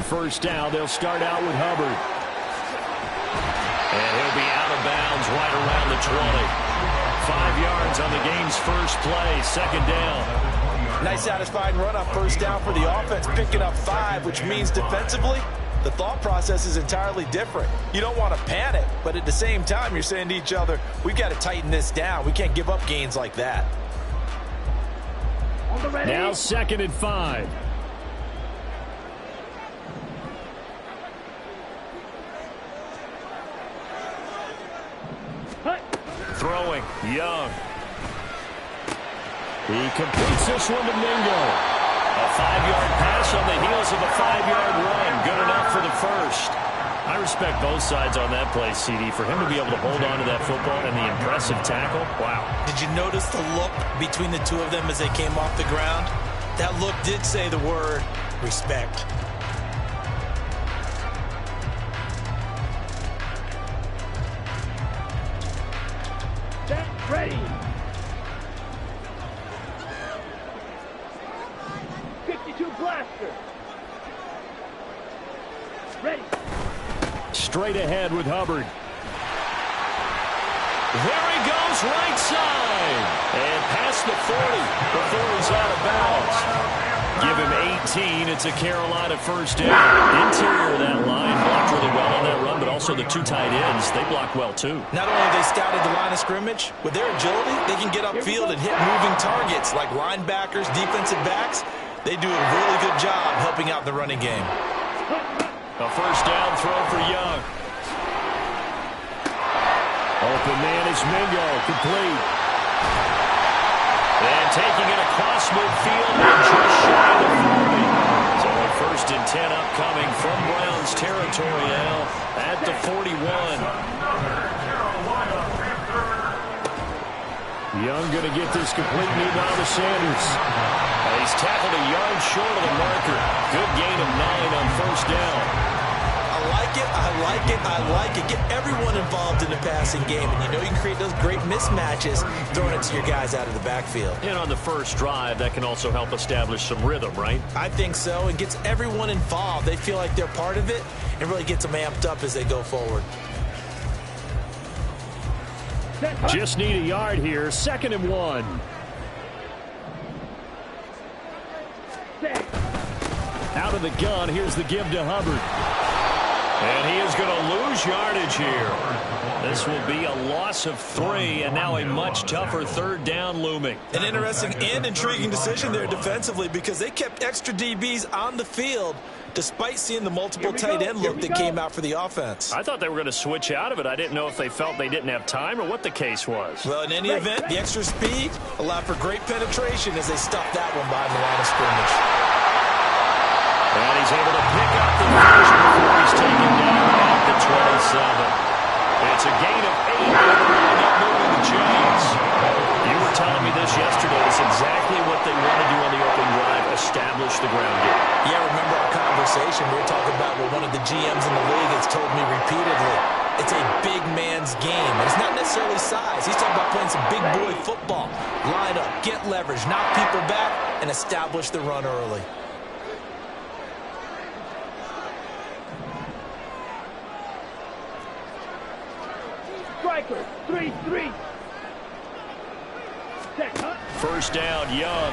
first down. They'll start out with Hubbard. And he'll be out of bounds right around the 20. 5 yards on the game's first play, second down. Nice satisfying run on first down for the offense, picking up 5, which means defensively, the thought process is entirely different. You don't want to panic, but at the same time, you're saying to each other, we've got to tighten this down. We can't give up gains like that. Now 2nd and 5. Throwing, Young. He completes this one to Mingo. A 5-yard pass on the heels of a 5-yard run. Good enough for the first. I respect both sides on that play, CD. For him to be able to hold on to that football and the impressive tackle, wow. Did you notice the look between the two of them as they came off the ground? That look did say the word respect. Ready. 52 blaster. Ready. Straight ahead with Hubbard. There he goes, right side. And past the 40 before he's out of bounds. Give him 18. It's a Carolina first down. Interior of that line blocked really well on that run, but also the 2 tight ends, they blocked well too. Not only have they scouted the line of scrimmage, with their agility, they can get upfield and hit moving targets like linebackers, defensive backs. They do a really good job helping out the running game. A first down throw for Young. Open man is Mingo, complete. And taking it across midfield and just shy of the 40. It's only 1st and 10 upcoming from Browns territory now at the 41. Young going to get this complete, meanwhile to Sanders. He's tackled a yard short of the marker. Good gain of 9 on first down. I like it, I like it, I like it. Get everyone involved in the passing game, and you know you can create those great mismatches throwing it to your guys out of the backfield. And on the first drive, that can also help establish some rhythm, right? I think so, and gets everyone involved. They feel like they're part of it, and really gets them amped up as they go forward. Just need a yard here, 2nd and 1. Out of the gun, here's the give to Hubbard. And he is going to lose yardage here. This will be a loss of 3, and now a much tougher 3rd down looming. An interesting and intriguing decision there defensively because they kept extra DBs on the field despite seeing the multiple tight end look that came out for the offense. I thought they were going to switch out of it. I didn't know if they felt they didn't have time or what the case was. Well, in any event, the extra speed allowed for great penetration as they stuffed that one behind the line of scrimmage. And he's able to pick up the first before he's taken down at the 27. It's a gain of 8, and they're really not moving the chains. You were telling me this yesterday. It's exactly what they want to do on the opening drive, establish the ground game. Yeah, remember our conversation. We were talking about what one of the GMs in the league has told me repeatedly. It's a big man's game. And it's not necessarily size. He's talking about playing some big boy football. Line up, get leverage, knock people back, and establish the run early. Striker, 3-3. First down, Young.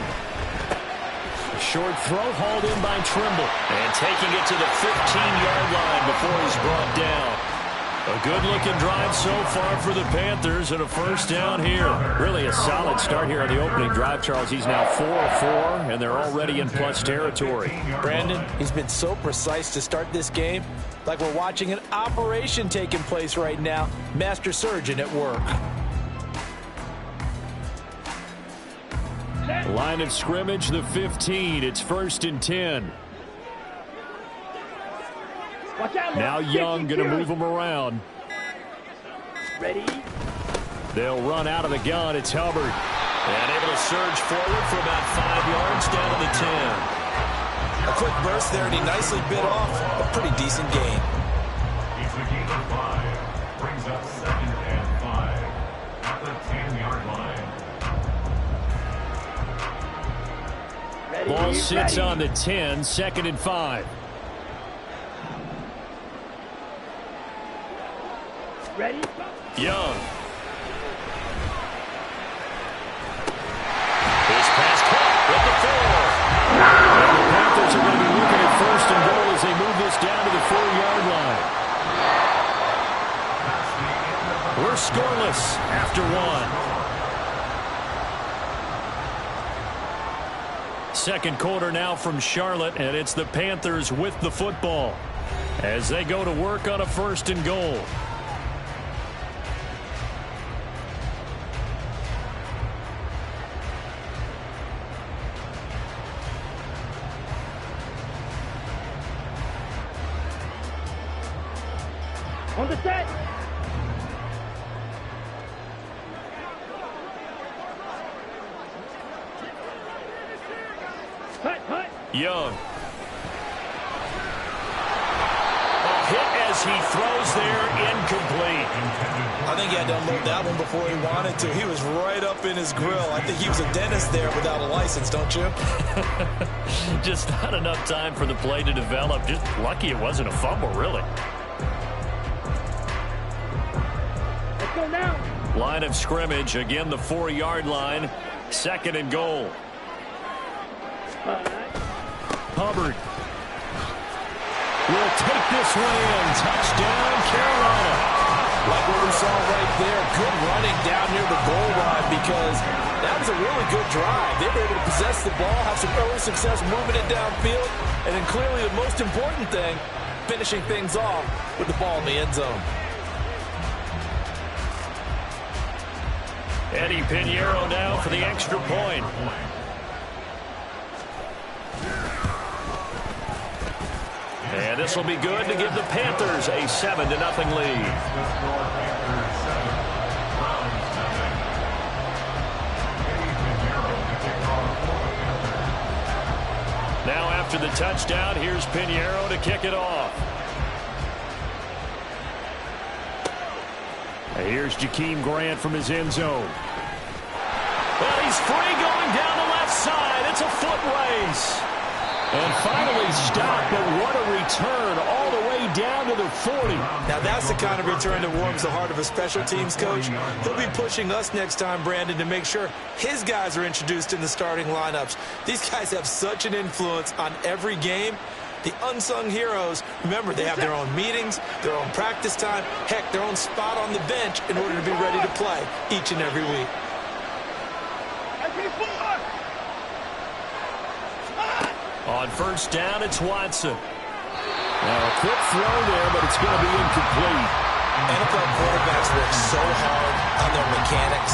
A short throw hauled in by Trimble. And taking it to the 15-yard line before he's brought down. A good-looking drive so far for the Panthers and a first down here. Really a solid start here on the opening drive, Charles. He's now 4 of 4, and they're already in plus territory. Brandon, he's been so precise to start this game, like we're watching an operation taking place right now. Master surgeon at work. Line of scrimmage, the 15. It's 1st and 10. Now Young going to move them around. Ready? They'll run out of the gun. It's Hubbard. And able to surge forward for about 5 yards down to the 10. A quick burst there, and he nicely bit off a pretty decent gain. He's a gain of 5. Brings up 2nd and 5 at the 10-yard line. Ball sits on the 10, 2nd and 5. Ready? Young. His pass caught at the 4. And the Panthers are going to be looking at 1st and goal as they move this down to the 4-yard line. We're scoreless after 1. Second quarter now from Charlotte, and it's the Panthers with the football as they go to work on a 1st and goal. On the set. Hut. Young. A hit as he throws there, incomplete. I think he had to unload that one before he wanted to. He was right up in his grill. I think he was a dentist there without a license, don't you? Just not enough time for the play to develop. Just lucky it wasn't a fumble, really. Let's go now. Line of scrimmage, again the 4-yard line. 2nd and goal. Hubbard will take this one in. Touchdown, Carolina. Like what we saw right there, good running down near the goal line because that was a really good drive. They were able to possess the ball, have some early success moving it downfield, and then clearly the most important thing, finishing things off with the ball in the end zone. Eddie Pinheiro now for the extra point. And this will be good to give the Panthers a 7-0 lead. Now after the touchdown, here's Pinheiro to kick it off. And here's Jakeem Grant from his end zone. Well, he's free going down the left side. It's a foot race. And finally stopped, but what a return all the way down to the 40. Now that's the kind of return that warms the heart of a special teams coach. He'll be pushing us next time, Brandon, to make sure his guys are introduced in the starting lineups. These guys have such an influence on every game. The unsung heroes, remember, they have their own meetings, their own practice time, heck, their own spot on the bench in order to be ready to play each and every week. On 1st down, it's Watson. Now a quick throw there, but it's going to be incomplete. NFL quarterbacks work so hard on their mechanics,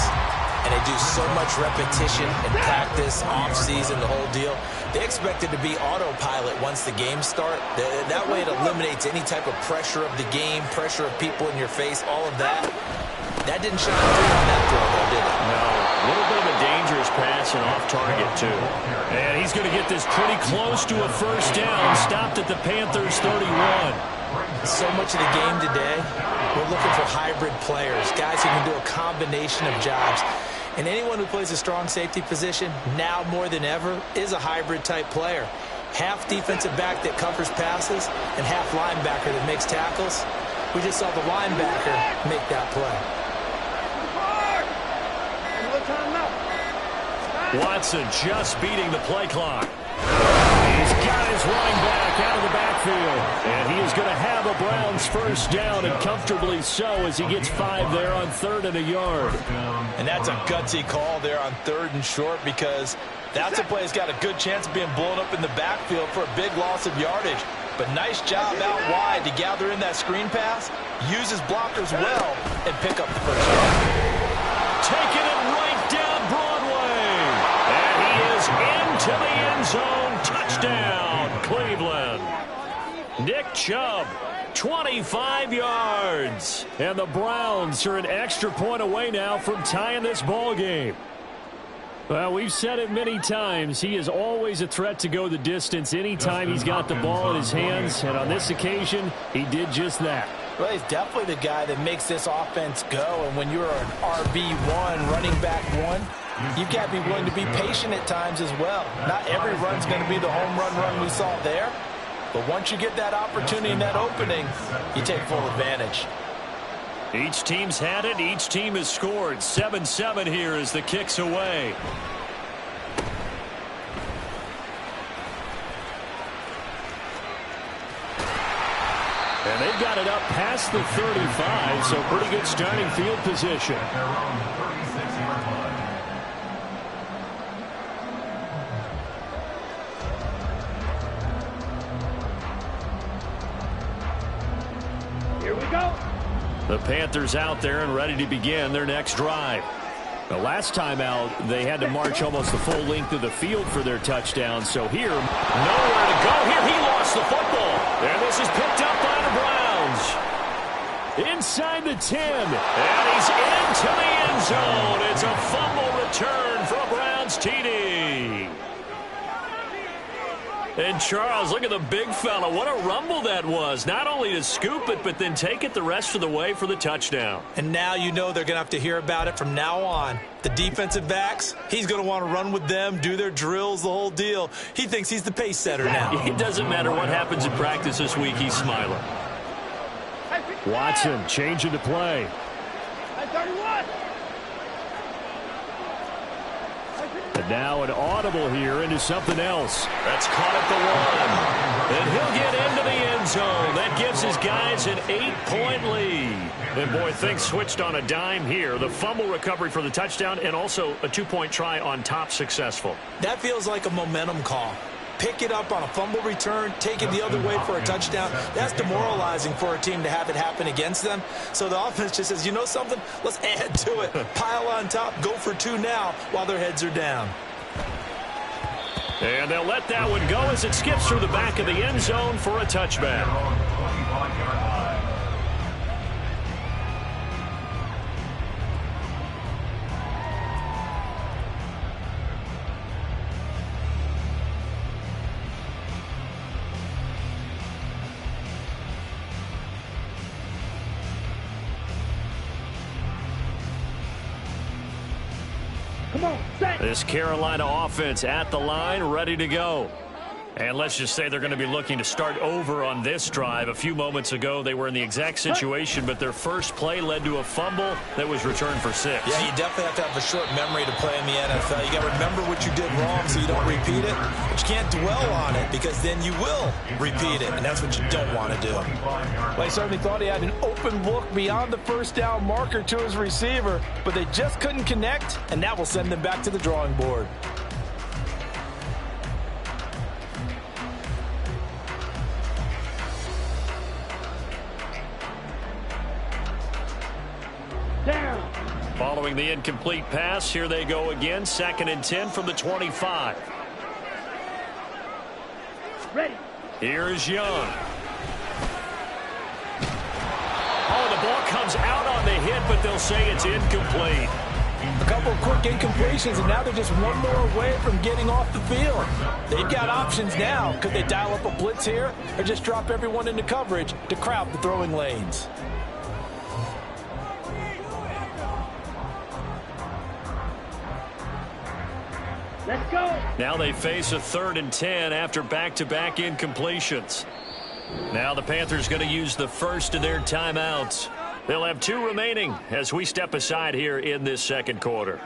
and they do so much repetition and practice, off-season, the whole deal. They expect it to be autopilot once the games start. That way it eliminates any type of pressure of the game, pressure of people in your face, all of that. That didn't shine through on that throw, though, did it? No, a little bit of a dangerous pass and off target, too. And he's going to get this pretty close to a 1st down, stopped at the Panthers' 31. So much of the game today, we're looking for hybrid players, guys who can do a combination of jobs. And anyone who plays a strong safety position, now more than ever, is a hybrid-type player. Half defensive back that covers passes and half linebacker that makes tackles. We just saw the linebacker make that play. Watson just beating the play clock. He's got his running back out of the backfield. And he is going to have a Browns 1st down, and comfortably so, as he gets 5 there on 3rd and a yard. And that's a gutsy call there on 3rd and short, because that's a play that's got a good chance of being blown up in the backfield for a big loss of yardage. But nice job out wide to gather in that screen pass, use his blockers well, and pick up the 1st down. Taking it right down Broadway. And he is into the end zone. Touchdown, Cleveland. Nick Chubb, 25 yards. And the Browns are an extra point away now from tying this ball game. Well, we've said it many times. He is always a threat to go the distance anytime he's got the ball in his hands. And on this occasion, he did just that. Well, he's definitely the guy that makes this offense go. And when you're an RB1, running back 1, you've got to be willing to be patient at times as well. Not every run's going to be the home run we saw there. But once you get that opportunity and that opening, you take full advantage. Each team's had it. Each team has scored. 7-7 here as the kick's away. And they've got it up past the 35, so pretty good starting field position. At their own 36-yard line. Here we go. The Panthers out there and ready to begin their next drive. The last time out, they had to march almost the full length of the field for their touchdown. So here, nowhere to go. Here, he lost the football. And this is picked up by the Browns. Inside the 10. And he's into the end zone. It's a fumble return for a Browns TD. And Charles, look at the big fella. What a rumble that was. Not only to scoop it, but then take it the rest of the way for the touchdown. And now you know they're going to have to hear about it from now on. The defensive backs, he's going to want to run with them, do their drills, the whole deal. He thinks he's the pace setter now. It doesn't matter what happens in practice this week, he's smiling. Watson changing the play. 31. And now an audible here into something else. That's caught at the 1. And he'll get into the end zone. That gives his guys an 8-point lead. And boy, things switched on a dime here. The fumble recovery for the touchdown and also a 2-point try on top successful. That feels like a momentum call. Pick it up on a fumble return, take it the other way for a touchdown. That's demoralizing for a team to have it happen against them. So the offense just says, you know something? Let's add to it. Pile on top, go for 2 now while their heads are down. And they'll let that one go as it skips through the back of the end zone for a touchback. Come on, set. This Carolina offense at the line, ready to go. And let's just say they're going to be looking to start over on this drive. A few moments ago, they were in the exact situation, but their first play led to a fumble that was returned for 6. Yeah, you definitely have to have a short memory to play in the NFL. You got to remember what you did wrong so you don't repeat it. But you can't dwell on it because then you will repeat it, and that's what you don't want to do. Well, he certainly thought he had an open look beyond the first down marker to his receiver, but they just couldn't connect, and that will send them back to the drawing board. Down. Following the incomplete pass, here they go again. 2nd and 10 from the 25. Ready. Here's Young. Oh, the ball comes out on the hit, but they'll say it's incomplete. A couple of quick incompletions, and now they're just one more away from getting off the field. They've got options now. Could they dial up a blitz here or just drop everyone into coverage to crowd the throwing lanes? Let's go. Now they face a 3rd and 10 after back-to-back incompletions. Now the Panthers going to use the first of their timeouts. They'll have 2 remaining as we step aside here in this second quarter.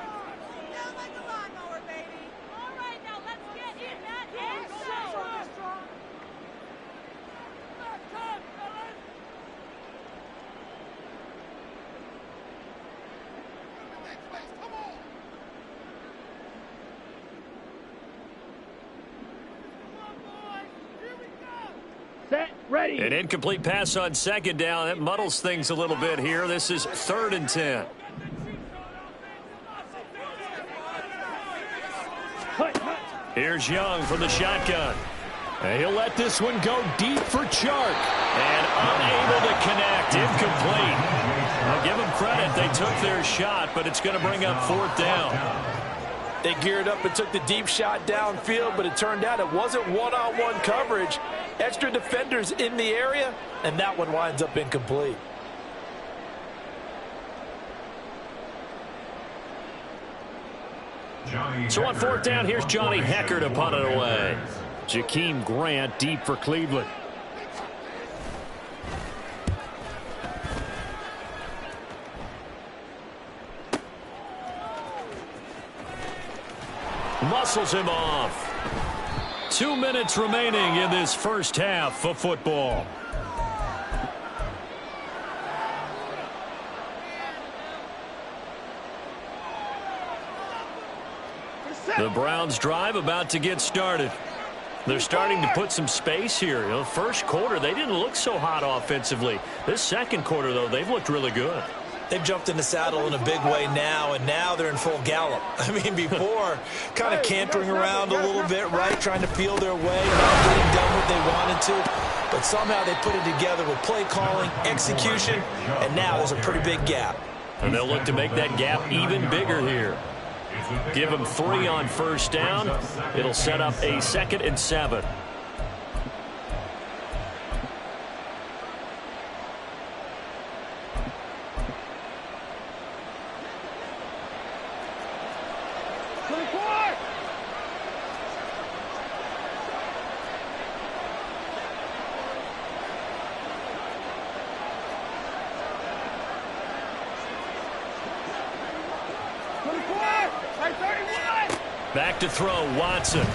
Set. Ready. An incomplete pass on 2nd down. That muddles things a little bit here. This is 3rd and 10. Here's Young from the shotgun. And he'll let this one go deep for Chark. And unable to connect. Incomplete. I'll give them credit. They took their shot, but it's going to bring up 4th down. They geared up and took the deep shot downfield, but it turned out it wasn't one-on-one coverage. Extra defenders in the area, and that one winds up incomplete. So on 4th down, here's Johnny Hecker to punt it away. Jakeem Grant deep for Cleveland. muscles him off. 2 minutes remaining in this first half of football. The Browns drive about to get started. They're starting to put some space here. You know, first quarter, they didn't look so hot offensively. This second quarter, though, they've looked really good. They've jumped in the saddle in a big way now, and now they're in full gallop. I mean, before, kind of cantering around a little bit, right, trying to peel their way, not getting done what they wanted to. But somehow they put it together with play calling, execution, and now there's a pretty big gap. And they'll look to make that gap even bigger here. Give them 3 on first down. It'll set up a 2nd and 7. Back to throw, Watson.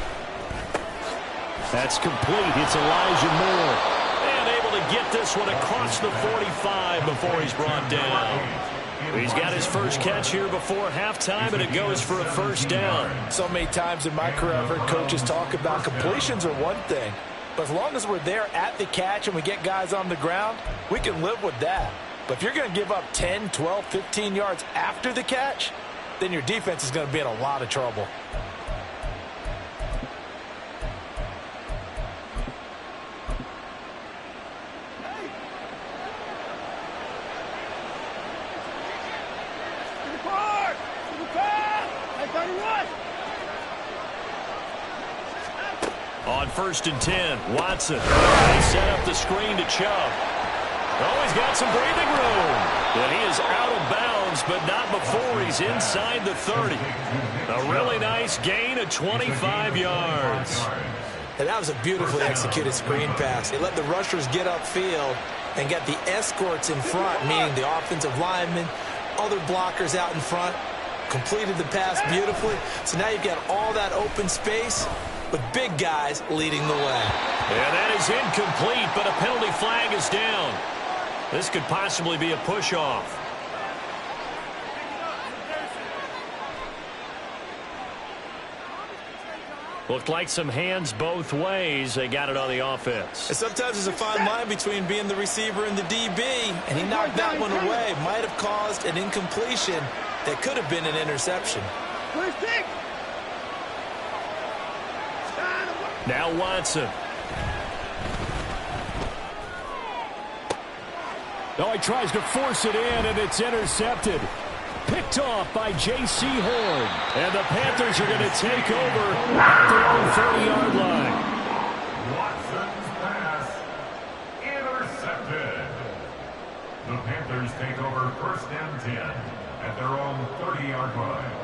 That's complete. It's Elijah Moore. And able to get this one across the 45 before he's brought down. He's got his first catch here before halftime, and it goes for a first down. So many times in my career I've heard coaches talk about completions are one thing. But as long as we're there at the catch and we get guys on the ground, we can live with that. But if you're going to give up 10, 12, 15 yards after the catch, then your defense is going to be in a lot of trouble. On 1st and 10, Watson. They set up the screen to Chubb. Oh, he's got some breathing room. And he is out of bounds, but not before he's inside the 30. A really nice gain of 25 yards. And that was a beautifully executed screen pass. They let the rushers get upfield and get the escorts in front, meaning the offensive linemen, other blockers out in front, completed the pass beautifully. So now you've got all that open space with big guys leading the way. And that is incomplete, but a penalty flag is down. This could possibly be a push-off. Looked like some hands both ways. They got it on the offense. And sometimes there's a fine line between being the receiver and the DB, and he knocked that one away. Might have caused an incompletion that could have been an interception. Now Watson. Oh, he tries to force it in, and it's intercepted. Picked off by J.C. Horn. And the Panthers are going to take over at their own 30-yard line. Watson's pass intercepted. The Panthers take over 1st and 10 at their own 30-yard line.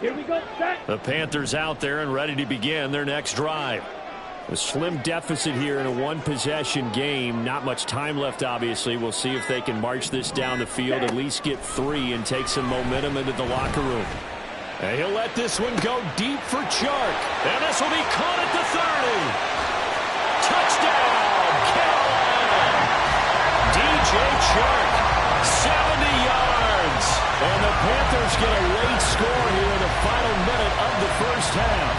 Here we go, set. The Panthers out there and ready to begin their next drive. A slim deficit here in a one-possession game. Not much time left, obviously. We'll see if they can march this down the field, at least get 3 and take some momentum into the locker room. And he'll let this one go deep for Chark. And this will be caught at the 30. Touchdown, Carolina. DJ Chark, 70 yards. And the Panthers get a late score here in the final minute of the first half.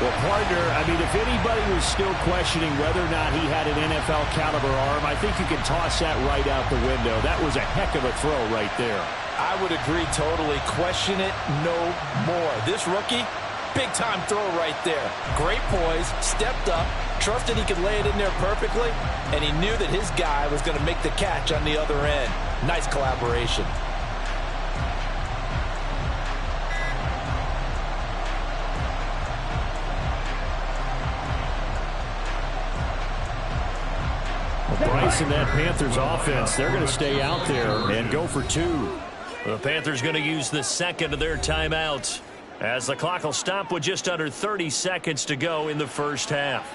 Well, partner, I mean, if anybody was still questioning whether or not he had an NFL caliber arm, I think you can toss that right out the window. That was a heck of a throw right there. I would agree totally. Question it no more. This rookie, big-time throw right there. Great poise, stepped up, trusted he could lay it in there perfectly, and he knew that his guy was going to make the catch on the other end. Nice collaboration. Well, Bryce and that Panthers offense, they're going to stay out there and go for 2. The Panthers going to use the second of their timeouts as the clock will stop with just under 30 seconds to go in the first half.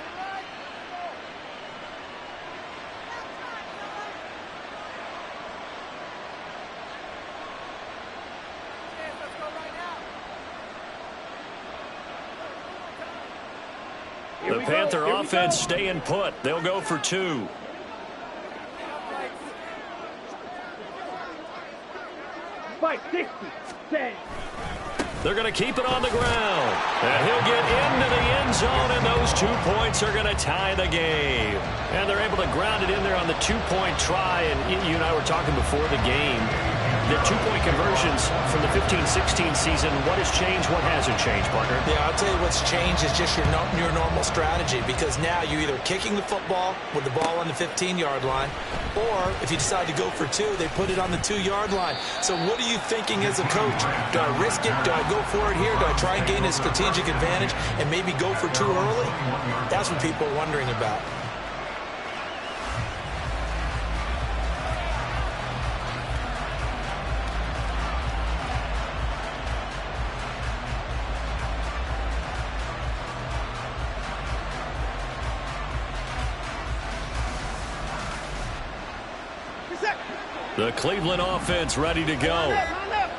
The Panther offense staying put. They'll go for 2. Fight 60. 10. They're going to keep it on the ground. And he'll get into the end zone, and those 2 points are going to tie the game. And they're able to ground it in there on the 2-point try. And you and I were talking before the game. The 2-point conversions from the 15-16 season, what has changed, what hasn't changed, partner? Yeah, I'll tell you what's changed is just your normal strategy, because now you're either kicking the football with the ball on the 15-yard line, or if you decide to go for 2, they put it on the 2-yard line. So what are you thinking as a coach? Do I risk it? Do I go for it here? Do I try and gain a strategic advantage and maybe go for 2 early? That's what people are wondering about. The Cleveland offense ready to go.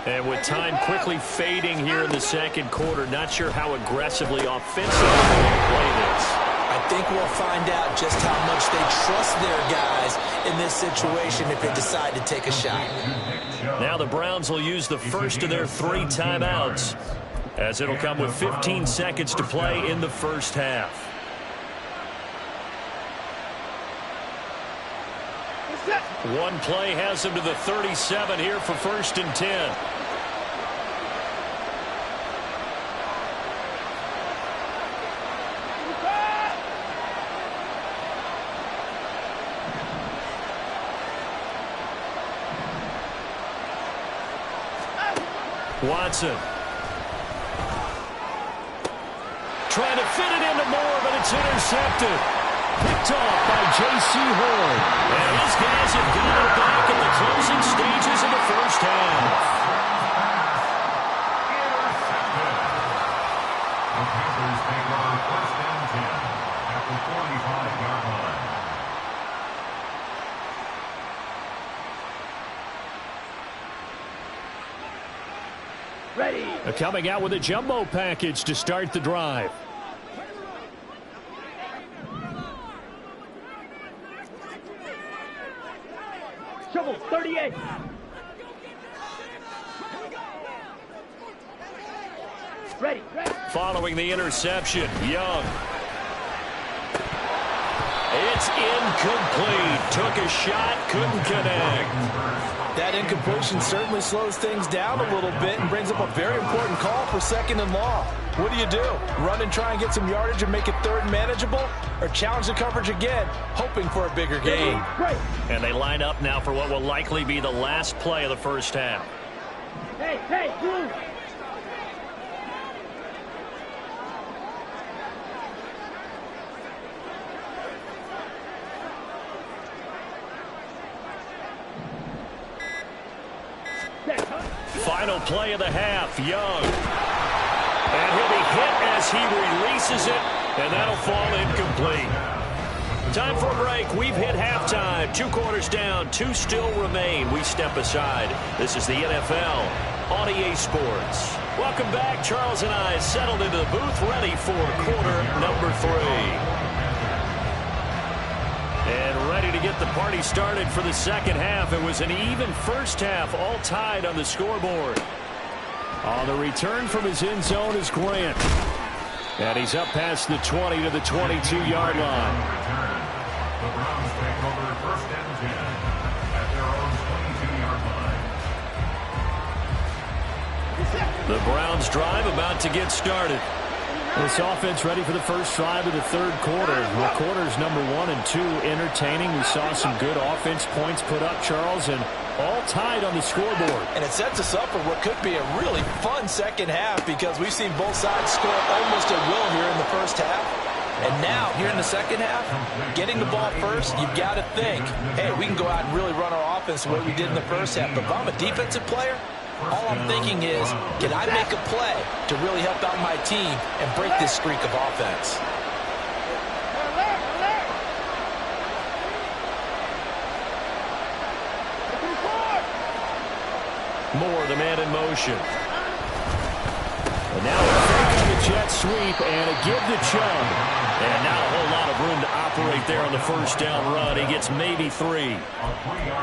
And with time quickly fading here in the second quarter, not sure how aggressively offensively they can play this. I think we'll find out just how much they trust their guys in this situation if they decide to take a shot. Now the Browns will use the first of their 3 timeouts, as it'll come with 15 seconds to play in the first half. One play has them to the 37 here for 1st and 10. Watson. Trying to fit it into Moore, but it's intercepted. Picked off by J.C. Horn. And these guys have got it back in the closing stages of the first half. The Panthers take over 1st and 10 at the 45-yard line. Ready. Coming out with a jumbo package to start the drive. Trouble 38. Ready. Following the interception, Young. It's incomplete. Took a shot, couldn't connect. That incompletion certainly slows things down a little bit and brings up a very important call for 2nd and long. What do? Run and try and get some yardage and make it 3rd and manageable? Or challenge the coverage again, hoping for a bigger gain? And they line up now for what will likely be the last play of the first half. Hey, move. Final play of the half, Young. And he'll be hit as he releases it, and that'll fall incomplete. Time for a break. We've hit halftime. 2 quarters down, 2 still remain. We step aside. This is the NFL on EA Sports. Welcome back. Charles and I settled into the booth, ready for quarter number 3. And ready to get the party started for the second half. It was an even first half, all tied on the scoreboard. On the return from his end zone is Grant. And he's up past the 20 to the 22-yard line. The Browns take over 1st and 10 at their own 22-yard line. The Browns drive about to get started. This offense ready for the first drive of the 3rd quarter. Well, quarters number 1 and 2 entertaining. We saw some good offense points put up, Charles, and all tied on the scoreboard. And it sets us up for what could be a really fun second half, because we've seen both sides score almost at will here in the first half. And now, here in the second half, getting the ball first, you've got to think, hey, we can go out and really run our offense the way we did in the first half. But if I'm a defensive player, All I'm thinking is, can I make a play to really help out my team and break this streak of offense? Moore, the man in motion. And now a fake on the jet sweep and a give to Chubb. And now a whole lot of room to operate there on the first down run. He gets maybe 3.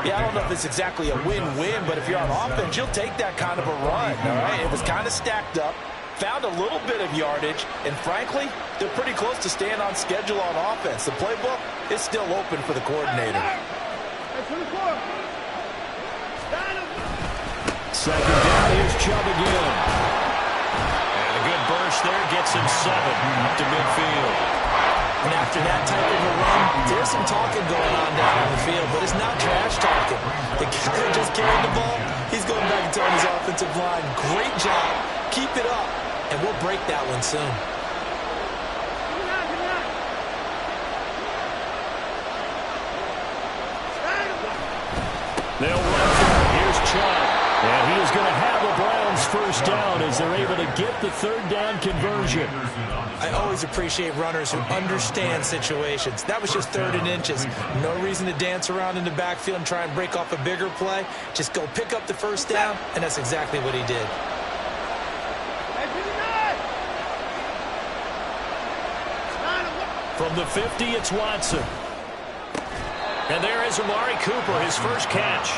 Yeah, I don't know if it's exactly a win-win, but if you're on offense, you'll take that kind of a run, all right? It was kind of stacked up, found a little bit of yardage, and frankly, they're pretty close to staying on schedule on offense. The playbook is still open for the coordinator. Second down, here's Chubb again. And a good burst there gets him 7 up to midfield. And after that type of a run, there's some talking going on down on the field, but it's not trash talking. The guy who just carried the ball, he's going back and telling his offensive line, great job, keep it up, and we'll break that one soon. They'll run through. Here's Chubb. And he is going to have the Browns first down as they're able to get the third down conversion. I always appreciate runners who understand situations. That was just 3rd and inches. No reason to dance around in the backfield and try and break off a bigger play. Just go pick up the first down, and that's exactly what he did. From the 50, it's Watson. And there is Amari Cooper, his first catch.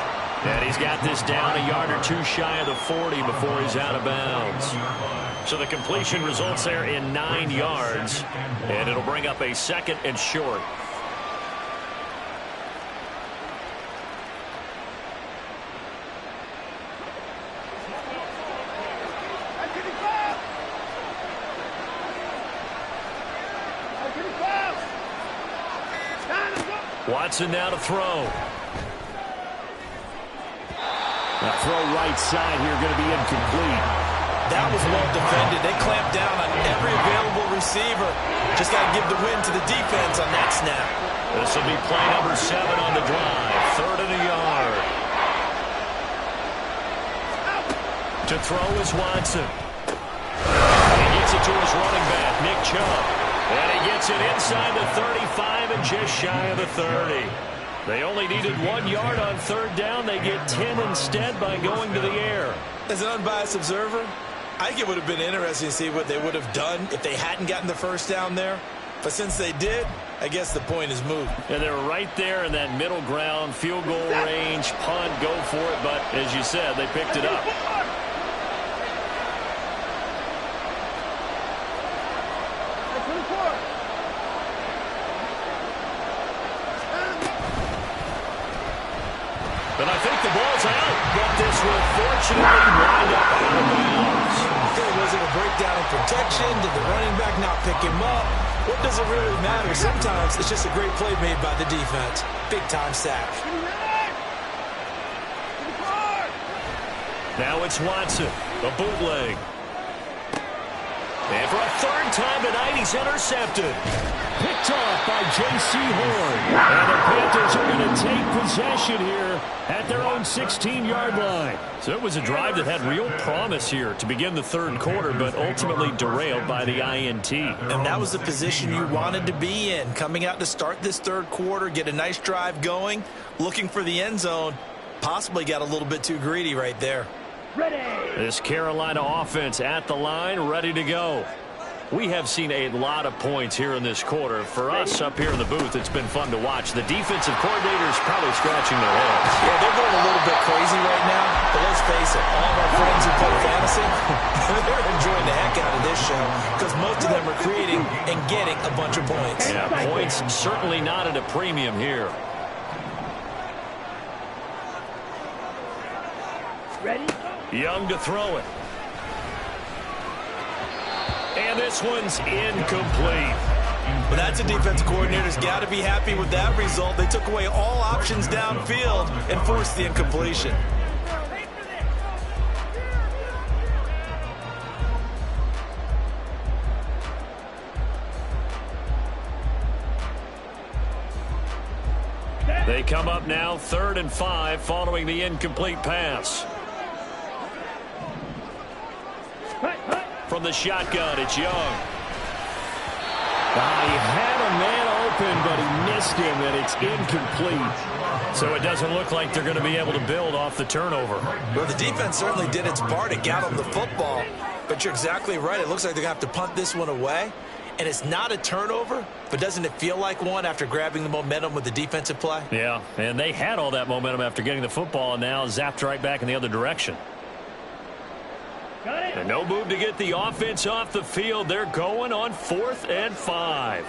And he's got this down a yard or 2 shy of the 40 before he's out of bounds. So the completion results there in 9 yards. And it'll bring up a 2nd and short. Watson now to throw. Now throw right side here, going to be incomplete. That was well defended. They clamped down on every available receiver. Just got to give the win to the defense on that snap. This will be play number 7 on the drive. 3rd and a yard. To throw is Watson. He gets it to his running back, Nick Chubb. And he gets it inside the 35 and just shy of the 30. They only needed 1 yard on 3rd down. They get 10 instead by going to the air. As an unbiased observer, I think it would have been interesting to see what they would have done if they hadn't gotten the first down there. But since they did, I guess the point is moot. And they were right there in that middle ground, field goal range, punt, go for it. But as you said, they picked it up. And I think the ball's out, but this will fortunately wind up out of bounds. Okay, was it a breakdown in protection? Did the running back not pick him up? What does it really matter? Sometimes it's just a great play made by the defense. Big-time sack. Now it's Watson, a bootleg. And for a 3rd time tonight, he's intercepted. Picked off by J.C. Horn. And the Panthers are going to take possession here at their own 16-yard line. So it was a drive that had real promise here to begin the 3rd quarter, but ultimately derailed by the INT. And that was the position you wanted to be in. Coming out to start this 3rd quarter, get a nice drive going, looking for the end zone. Possibly got a little bit too greedy right there. Ready. This Carolina offense at the line, ready to go. We have seen a lot of points here in this quarter. For us up here in the booth, it's been fun to watch. The defensive coordinators probably scratching their heads. Yeah, they're going a little bit crazy right now. But let's face it, all of our friends who play fantasy, they're enjoying the heck out of this show because most of them are creating and getting a bunch of points. Yeah, points certainly not at a premium here. Ready. Young to throw it. And this one's incomplete. Well, that's a defensive coordinator's got to be happy with that result. They took away all options downfield and forced the incompletion. They come up now 3rd and 5 following the incomplete pass. from the shotgun. It's Young. He had a man open, but he missed him, and it's incomplete. So it doesn't look like they're going to be able to build off the turnover. Well, the defense certainly did its part. It got them the football. But you're exactly right. It looks like they're going to have to punt this one away. And it's not a turnover, but doesn't it feel like one after grabbing the momentum with the defensive play? Yeah, and they had all that momentum after getting the football, and now zapped right back in the other direction. And no move to get the offense off the field. They're going on 4th and 5.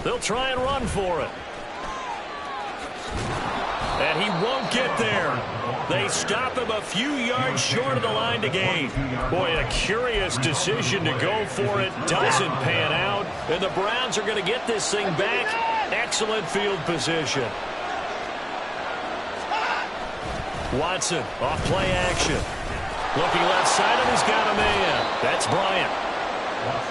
They'll try and run for it. And he won't get there. They stop him a few yards short of the line to gain. Boy, a curious decision to go for it. Doesn't pan out. And the Browns are going to get this thing back. Excellent field position. Watson, off play action. Looking left side, and he's got a man. That's Bryant.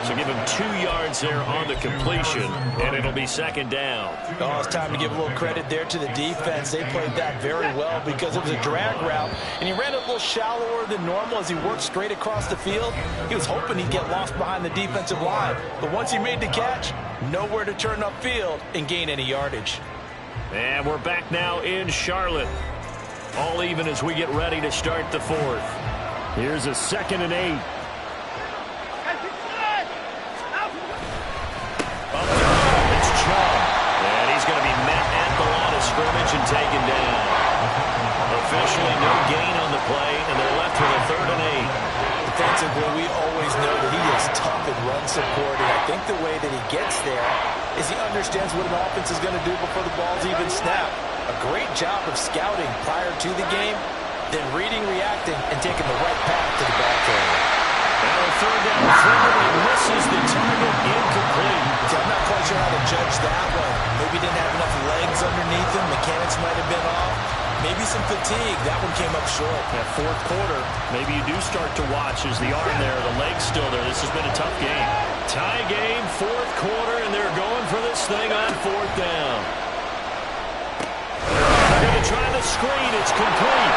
So give him 2 yards there on the completion, and it'll be 2nd down. Oh, it's time to give a little credit there to the defense. They played that very well because it was a drag route, and he ran a little shallower than normal as he worked straight across the field. He was hoping he'd get lost behind the defensive line, but once he made the catch, nowhere to turn upfield and gain any yardage. And we're back now in Charlotte. All even as we get ready to start the 4th. Here's a 2nd and 8. It's Chubb. And he's going to be met at the line of scrimmage and taken down. Officially no gain on the play, and they're left with a 3rd and 8. Defensively, we always know that he is tough in run support, and I think the way that he gets there is he understands what an offense is going to do before the ball's even snapped. A great job of scouting prior to the game, then reading, reacting, and taking the right path to the ball carrier. And a 3rd down frequently misses the target, incomplete. I'm not quite sure how to judge that one. Maybe he didn't have enough legs underneath him. Mechanics might have been off. Maybe some fatigue. That one came up short. That 4th quarter, maybe you do start to watch as the arm there, the leg's still there. This has been a tough game. Tie game, 4th quarter, and they're going for this thing on 4th down. They're going to try the screen. It's complete.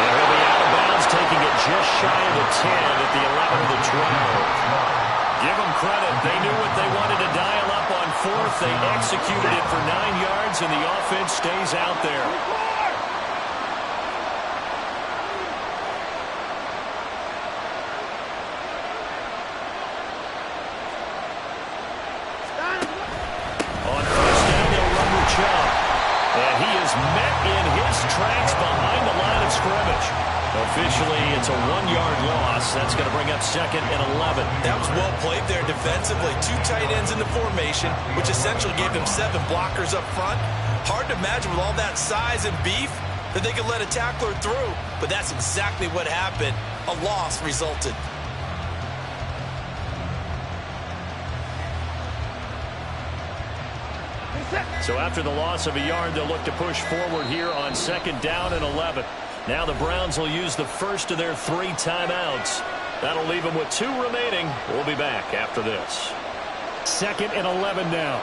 And he'll be out of bounds, taking it just shy of the 10 at the 11 of the 12. Give them credit. They knew what they wanted to dial up on 4th. They executed it for 9 yards, and the offense stays out there. On 1st down, they'll run with Chubb. And he is met in his tracks behind the line of scrimmage. Officially, it's a 1-yard loss. That's going to bring up 2nd and 11. That was well played there defensively. 2 tight ends in the formation, which essentially gave them 7 blockers up front. Hard to imagine with all that size and beef that they could let a tackler through. But that's exactly what happened. A loss resulted. So after the loss of a yard, they'll look to push forward here on 2nd down and 11. Now the Browns will use the first of their 3 timeouts. That'll leave them with 2 remaining. We'll be back after this. 2nd and 11 now.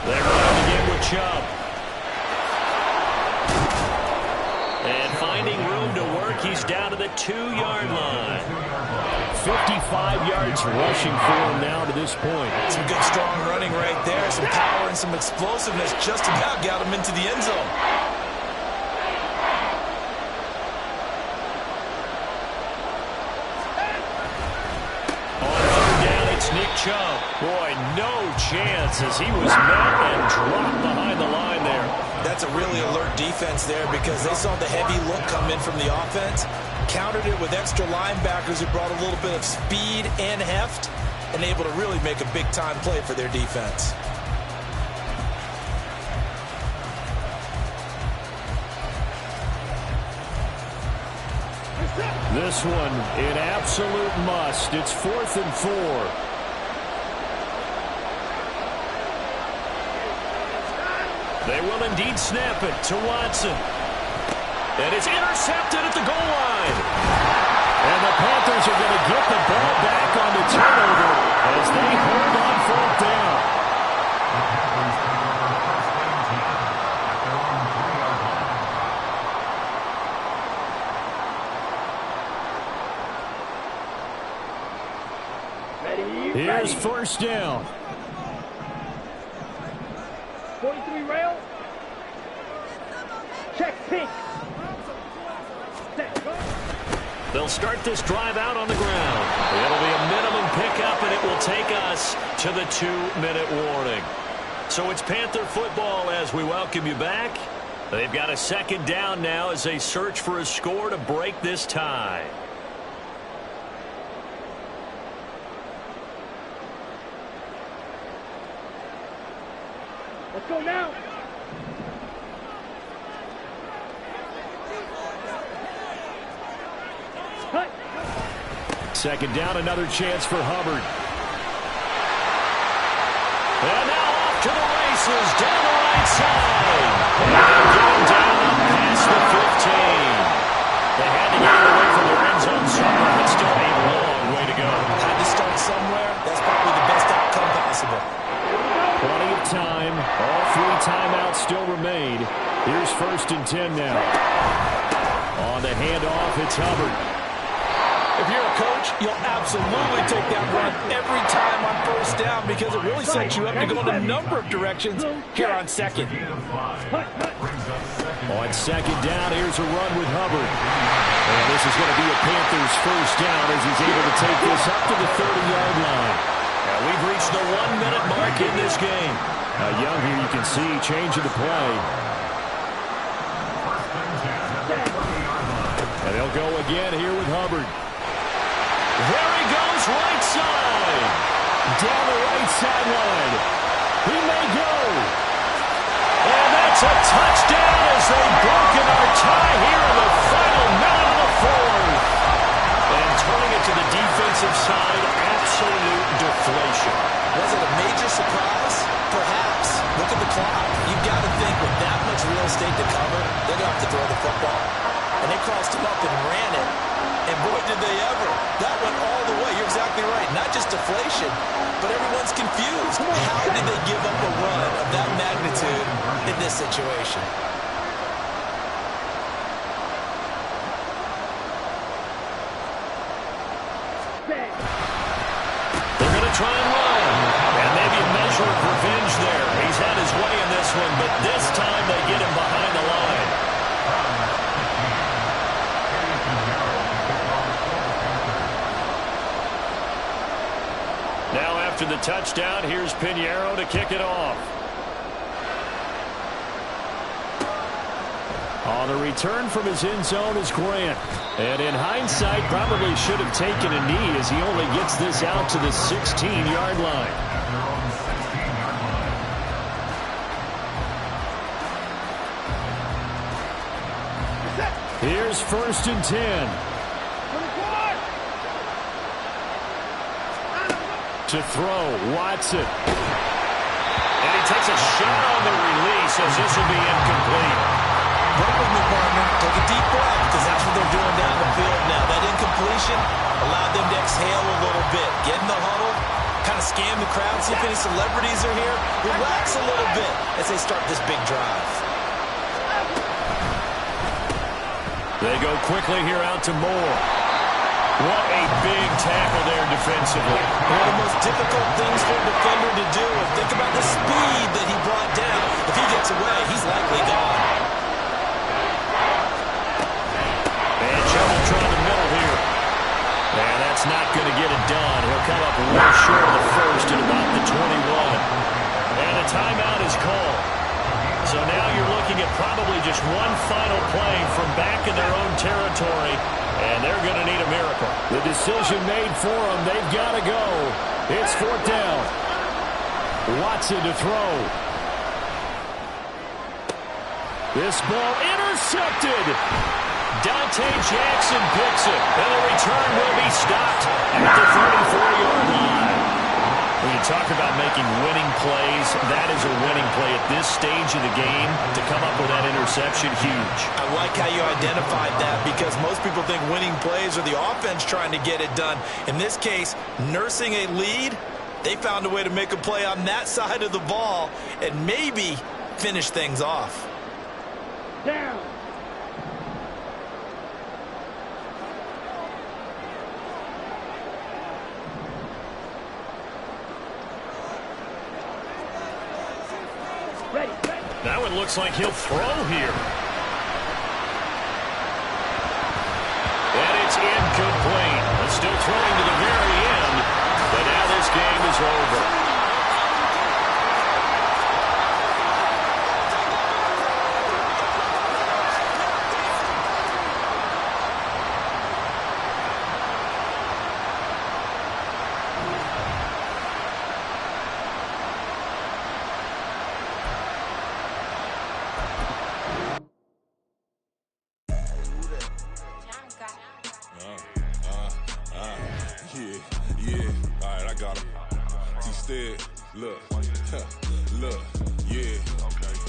They run again with Chubb. And finding room to work, he's down to the 2-yard line. 55 yards rushing for him now to this point. Some good, strong running right there. Some power and some explosiveness just about got him into the end zone. On 3rd down, it's Nick Chubb. Boy, no chance as he was met and dropped behind the line there. That's a really alert defense there because they saw the heavy look come in from the offense, countered it with extra linebackers who brought a little bit of speed and heft, and able to really make a big-time play for their defense. This one, an absolute must. It's 4th and 4. They will indeed snap it to Watson. And it's intercepted at the goal line. And the Panthers are going to get the ball back on the turnover as they hold on 4th down. Here's 1st down. 43 rail. Check pink. They'll start this drive out on the ground. It'll be a minimum pickup, and it will take us to the 2-minute warning. So it's Panther football as we welcome you back. They've got a 2nd down now as they search for a score to break this tie. Let's go now. Cut. 2nd down, another chance for Hubbard. And now off to the races, down the right side. Getting down past the 15. They had to get away from the end zone somewhere, but still a long way to go. Had to start somewhere. That's probably the best outcome possible. Plenty of time. All 3 timeouts still remain. Here's 1st and 10 now. On the handoff, it's Hubbard. If you're a coach, you'll absolutely take that run every time on 1st down because it really sets you up to go in a number of directions here on 2nd. On 2nd down, here's a run with Hubbard. And this is going to be a Panthers 1st down as he's able to take this up to the 30-yard line. Now we've reached the 1-minute mark in this game. Young here, you can see changing the play. And they'll go again here with Hubbard. There he goes, right side. Down the right sideline. He may go. And that's a touchdown as they've broken our tie here in the final minute of the 4th. And turning it to the defensive side, absolute deflation. Was it a major surprise? Perhaps. Look at the clock. You've got to think with that much real estate to cover, they're going to have to throw the football. And they crossed him up and ran it. And boy, did they ever. That went all the way. You're exactly right. Not just deflation, but everyone's confused. How did they give up a run of that magnitude in this situation? They're going to try and run. And maybe a measure of revenge there. He's had his way in this one, but this time they get him behind the line. Now after the touchdown, here's Pinheiro to kick it off. On the return from his end zone is Grant. And in hindsight, probably should have taken a knee as he only gets this out to the 16-yard line. Here's 1st and 10. To throw, Watson. And he takes a shot on the release as this will be incomplete. Work with me, partner. Take a deep breath because that's what they're doing down the field now. That incompletion allowed them to exhale a little bit. Get in the huddle, kind of scan the crowd, see if any celebrities are here. Relax a little bit as they start this big drive. They go quickly here out to Moore. What a big tackle there defensively. One of the most difficult things for a defender to do. Think about the speed that he brought down. If he gets away, he's likely gone. And trouble trying the middle here. And that's not going to get it done. He'll come up way short of the 1st at about the 21. And a timeout is called. So now you're looking at probably just one final play from back in their own territory. And they're going to need a miracle. The decision made for them. They've got to go. It's 4th down. Watson to throw. This ball intercepted. Dante Jackson picks it. And the return will be stopped at the 34-yard line. When you talk about making winning plays. That is a winning play at this stage of the game. To come up with that interception, huge. I like how you identified that, because most people think winning plays are the offense trying to get it done. In this case, nursing a lead, they found a way to make a play on that side of the ball and maybe finish things off. Down. Ready. That one looks like he'll throw here. And it's incomplete. Still throwing to the very end, but now this game is over. Yeah, alright, I got him. T-Stead, look, yeah.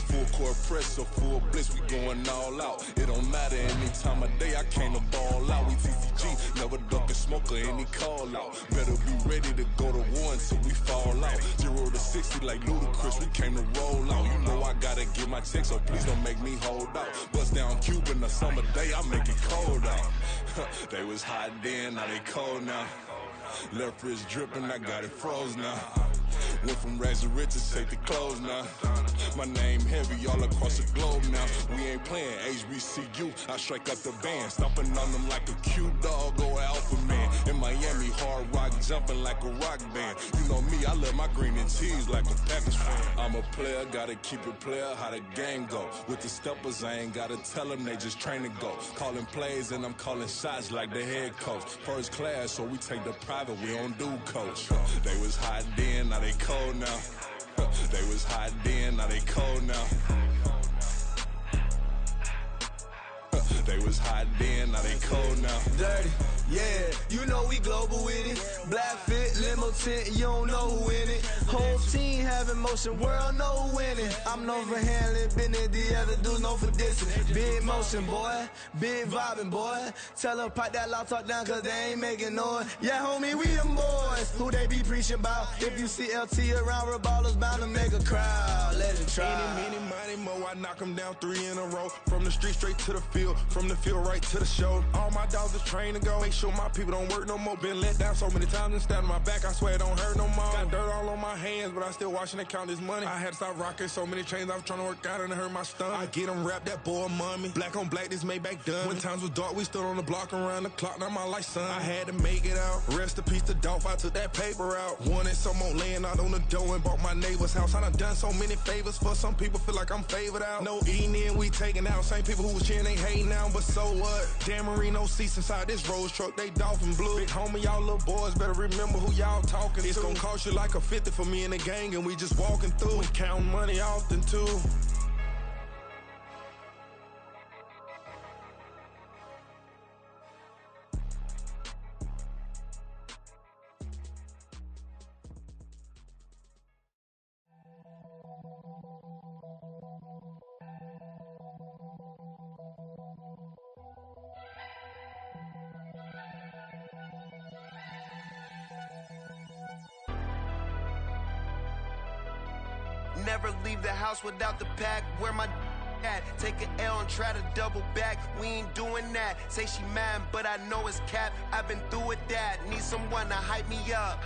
Full court press, so full blitz, we going all out. It don't matter any time of day, I came to ball out. We TCG, never duck a smoker, any call out. Better be ready to go to war until we fall out. 0 to 60 like Ludacris, we came to roll out. You know I gotta get my check, so please don't make me hold out. Bust down Cuban a summer day, I make it cold out. They was hot then, now they cold now. Left wrist dripping, I got it froze now. Went from rags to riches, take the clothes now. My name heavy all across the globe now. We ain't playing HBCU, I strike up the band. Stomping on them like a cute dog or alpha man. In Miami, hard rock jumping like a rock band. You know me, I love my green and cheese like a Packers fan. I'm a player, gotta keep it player, how the game go. With the steppers, I ain't gotta tell them, they just train to go. Calling plays and I'm calling shots like the head coach. First class, so we take the private, we don't do coach. They was hot then, now they cold now. They was hot then, now they cold now. They was hot then, now they cold now. Dirty, yeah, you know we global with it. Black fit, limo tint, you don't know who in it. Whole team having motion, world know who winning. I'm known for handling business, the other dudes known for dissing. Big motion, boy, big vibing, boy. Tell them pipe that loud talk down, cause they ain't making noise. Yeah, homie, we them boys, who they be preaching about. If you see LT around, Reballo's bound to make a crowd. Let it try. Eeny, meeny, miny, mo, I knock them down 3 in a row. From the street straight to the field, from the field right to the show. All my dogs are trained to go. Make sure my people don't work no more. Been let down so many times and stabbed my back, I swear it don't hurt no more. Got dirt all on my hands, but I still watching and count this money. I had to stop rocking so many chains, I was trying to work out and it hurt my stomach. I get them wrapped, that boy mommy. Black on black, this Maybach done. When times was dark, we stood on the block around the clock, now my life son. I had to make it out. Rest in peace to Dolph, I took that paper out. Wanted some more laying out on the dough and bought my neighbor's house. I done done so many favors for some people, feel like I'm favored out. No eating in, we taking out. Same people who was cheering, they hating now, but so what? Dan Marino seats inside this Rolls truck, they dolphin blue. Big homie, y'all little boys better remember who y'all talking to. It's gonna cost you like a 50 for me and the gang, and we just walking through and counting money often too. Never leave the house without the pack. Where my at? Take an L and try to double back. We ain't doing that. Say she mad, but I know it's cap. I've been through with that. Need someone to hype me up.